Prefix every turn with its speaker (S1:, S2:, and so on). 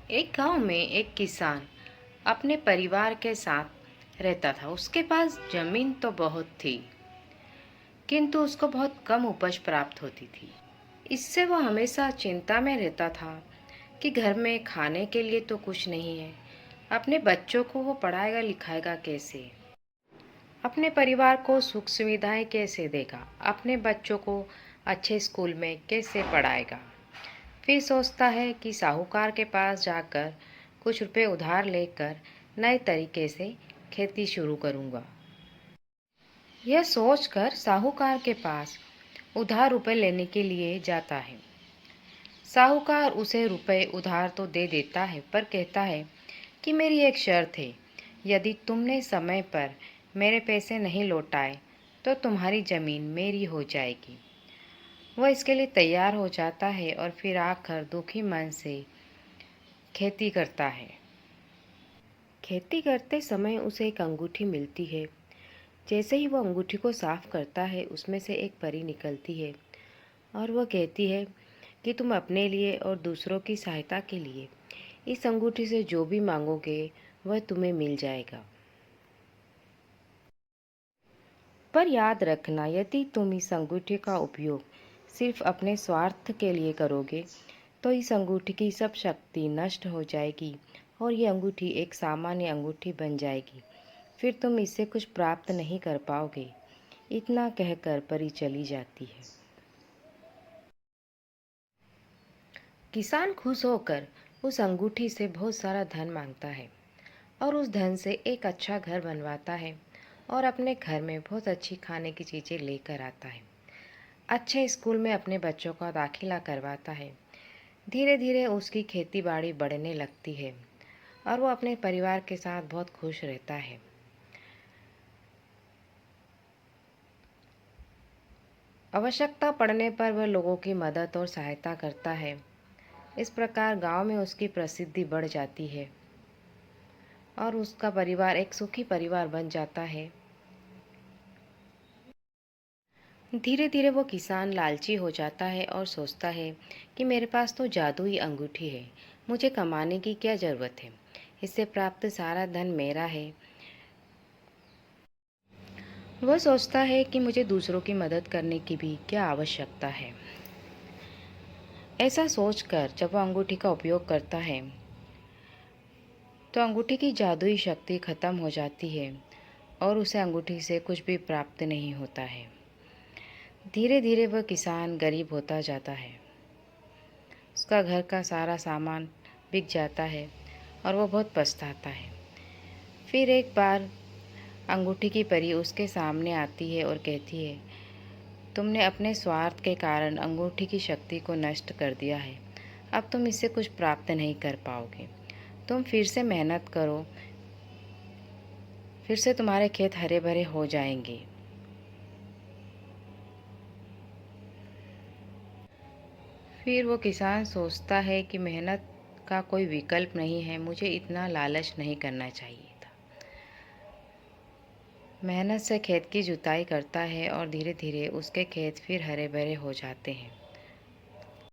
S1: एक गांव में एक किसान अपने परिवार के साथ रहता था। उसके पास जमीन तो बहुत थी, किंतु उसको बहुत कम उपज प्राप्त होती थी। इससे वह हमेशा चिंता में रहता था कि घर में खाने के लिए तो कुछ नहीं है। अपने बच्चों को वो पढ़ाएगा लिखाएगा कैसे? अपने परिवार को सुख सुविधाएं कैसे देगा? अपने बच्चों को अच्छे स्कूल में कैसे पढ़ाएगा? फिर सोचता है कि साहूकार के पास जाकर कुछ रुपए उधार लेकर नए तरीके से खेती शुरू करूंगा। यह सोचकर साहूकार के पास उधार रुपए लेने के लिए जाता है। साहूकार उसे रुपए उधार तो दे देता है, पर कहता है कि मेरी एक शर्त है। यदि तुमने समय पर मेरे पैसे नहीं लौटाए तो तुम्हारी जमीन मेरी हो जाएगी। वह इसके लिए तैयार हो जाता है और फिर आकर दुखी मन से खेती करता है। खेती करते समय उसे एक अंगूठी मिलती है। जैसे ही वो अंगूठी को साफ करता है, उसमें से एक परी निकलती है और वह कहती है कि तुम अपने लिए और दूसरों की सहायता के लिए इस अंगूठी से जो भी मांगोगे वह तुम्हें मिल जाएगा। पर याद रखना, यदि तुम इस अंगूठी का उपयोग सिर्फ अपने स्वार्थ के लिए करोगे तो इस अंगूठी की सब शक्ति नष्ट हो जाएगी और ये अंगूठी एक सामान्य अंगूठी बन जाएगी। फिर तुम इससे कुछ प्राप्त नहीं कर पाओगे। इतना कहकर परी चली जाती है। किसान खुश होकर उस अंगूठी से बहुत सारा धन मांगता है और उस धन से एक अच्छा घर बनवाता है और अपने घर में बहुत अच्छी खाने की चीज़ें लेकर आता है। अच्छे स्कूल में अपने बच्चों का दाखिला करवाता है। धीरे धीरे उसकी खेती बाड़ी बढ़ने लगती है और वो अपने परिवार के साथ बहुत खुश रहता है। आवश्यकता पड़ने पर वह लोगों की मदद और सहायता करता है। इस प्रकार गांव में उसकी प्रसिद्धि बढ़ जाती है और उसका परिवार एक सुखी परिवार बन जाता है। धीरे धीरे वो किसान लालची हो जाता है और सोचता है कि मेरे पास तो जादुई अंगूठी है, मुझे कमाने की क्या ज़रूरत है, इससे प्राप्त सारा धन मेरा है। वह सोचता है कि मुझे दूसरों की मदद करने की भी क्या आवश्यकता है। ऐसा सोचकर जब वह अंगूठी का उपयोग करता है तो अंगूठी की जादुई शक्ति खत्म हो जाती है और उसे अंगूठी से कुछ भी प्राप्त नहीं होता है। धीरे धीरे वह किसान गरीब होता जाता है। उसका घर का सारा सामान बिक जाता है और वो बहुत पछताता है। फिर एक बार अंगूठी की परी उसके सामने आती है और कहती है, तुमने अपने स्वार्थ के कारण अंगूठी की शक्ति को नष्ट कर दिया है। अब तुम इससे कुछ प्राप्त नहीं कर पाओगे। तुम फिर से मेहनत करो, फिर से तुम्हारे खेत हरे भरे हो जाएंगे। फिर वो किसान सोचता है कि मेहनत का कोई विकल्प नहीं है, मुझे इतना लालच नहीं करना चाहिए था। मेहनत से खेत की जुताई करता है और धीरे धीरे उसके खेत फिर हरे भरे हो जाते हैं।